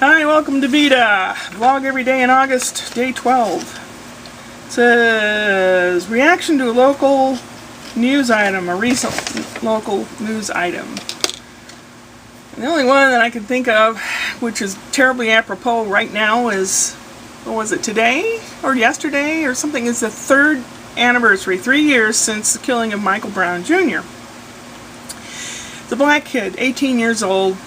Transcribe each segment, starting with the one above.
Hi, welcome to VEDA. Vlog every day in August, day 12. It says, reaction to a local news item, a recent local news item. And the only one that I can think of, which is terribly apropos right now, is, what was it, today? Or yesterday? Or something, is the 3rd anniversary, 3 years since the killing of Michael Brown Jr. The black kid, 18 years old.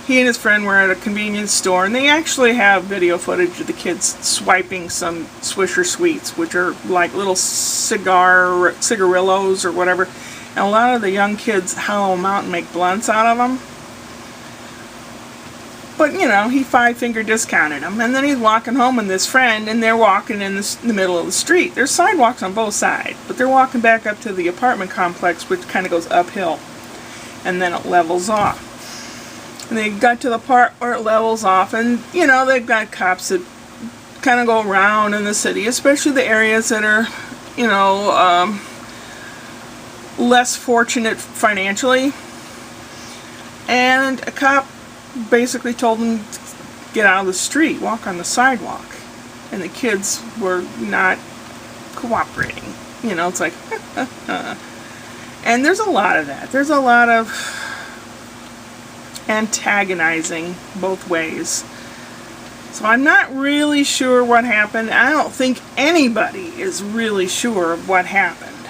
He and his friend were at a convenience store, and they actually have video footage of the kids swiping some Swisher Sweets, which are like little cigarillos or whatever. And a lot of the young kids hollow them out and make blunts out of them. But, you know, he five-finger discounted them. And then he's walking home with this friend, and they're walking in the middle of the street. There's sidewalks on both sides, but they're walking back up to the apartment complex, which kind of goes uphill. And then it levels off. And they got to the part where it levels off, and you know, they've got cops that kind of go around in the city, especially the areas that are, you know, less fortunate financially. And a cop basically told them to get out of the street, walk on the sidewalk. And the kids were not cooperating. You know, it's like, and there's a lot of that. There's a lot of antagonizing both ways. So I'm not really sure what happened. I don't think anybody is really sure of what happened.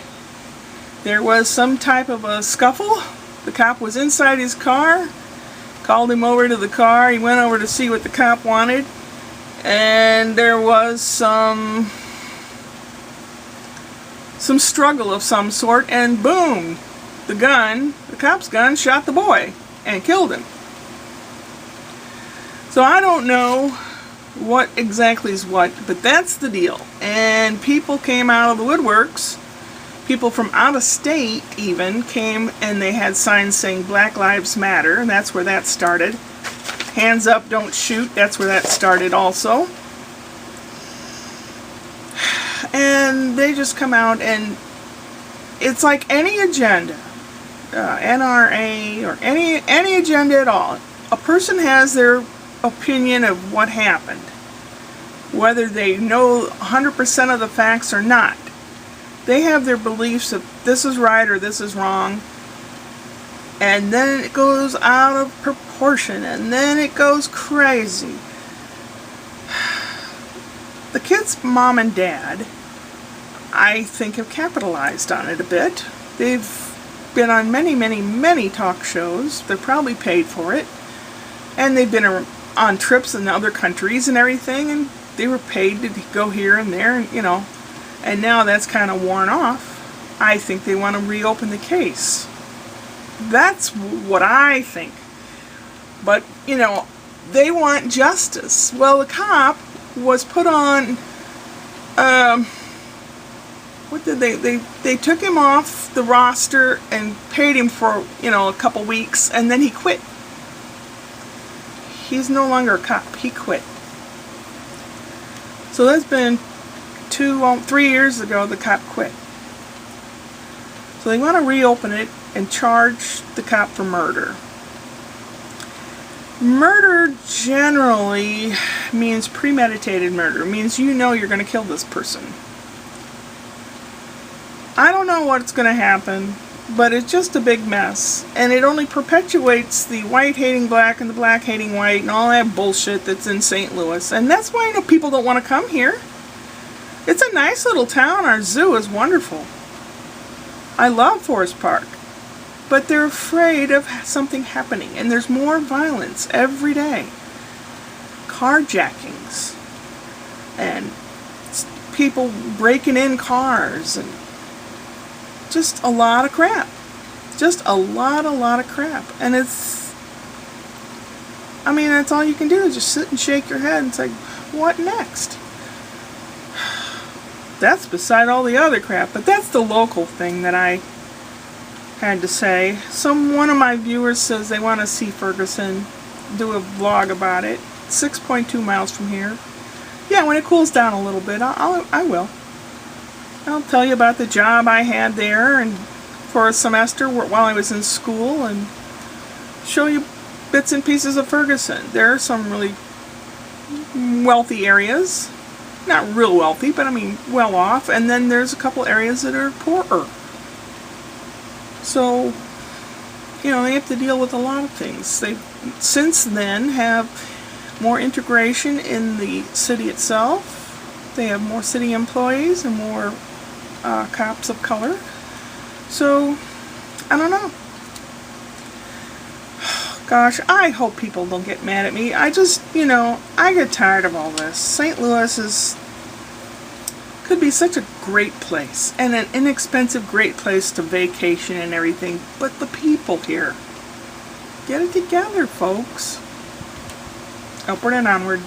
There was some type of a scuffle. The cop was inside his car, called him over to the car. He went over to see what the cop wanted, and there was some struggle of some sort, and boom, the cop's gun shot the boy and killed him. So I don't know what exactly is what, but that's the deal. And people came out of the woodworks. People from out of state even came, and they had signs saying Black Lives Matter, and that's where that started. Hands up, don't shoot, that's where that started also. And they just come out, and it's like any agenda. NRA or any agenda at all. A person has their opinion of what happened, whether they know 100% of the facts or not. They have their beliefs of this is right or this is wrong, and then it goes out of proportion, and then it goes crazy. The kid's mom and dad, I think, have capitalized on it a bit. They've been on many talk shows. They're probably paid for it, and they've been on trips in other countries and everything, and they were paid to go here and there, and you know, and now that's kind of worn off. I think they want to reopen the case. That's what I think. But you know, they want justice. Well, the cop was put on what did they took him off the roster and paid him for, you know, a couple weeks, and then he quit. He's no longer a cop. He quit. So that's been 3 years ago the cop quit. So they want to reopen it and charge the cop for murder. Murder generally means premeditated murder. It means you know you're going to kill this person. I don't know what's going to happen, but it's just a big mess, and it only perpetuates the white hating black and the black hating white and all that bullshit that's in St. Louis. And that's why, you know, people don't want to come here. It's a nice little town. Our zoo is wonderful. I love Forest Park, but they're afraid of something happening, and there's more violence every day. Carjackings and people breaking in cars, and just a lot of crap. Just a lot of crap. And it's, I mean, that's all you can do is just sit and shake your head and say, what next? That's beside all the other crap, but that's the local thing that I had to say. One of my viewers says they want to see Ferguson, do a vlog about it. 6.2 miles from here. Yeah, when it cools down a little bit, I will. I'll tell you about the job I had there and for a semester while I was in school, and show you bits and pieces of Ferguson. There are some really wealthy areas. Not real wealthy, but I mean well off. And then there's a couple areas that are poorer. So, you know, they have to deal with a lot of things. They since then have more integration in the city itself. They have more city employees and more cops of color. So, I don't know. Gosh, I hope people don't get mad at me. I just, you know, I get tired of all this. St. Louis could be such a great place and an inexpensive great place to vacation and everything, but the people here, get it together, folks. Upward and onward.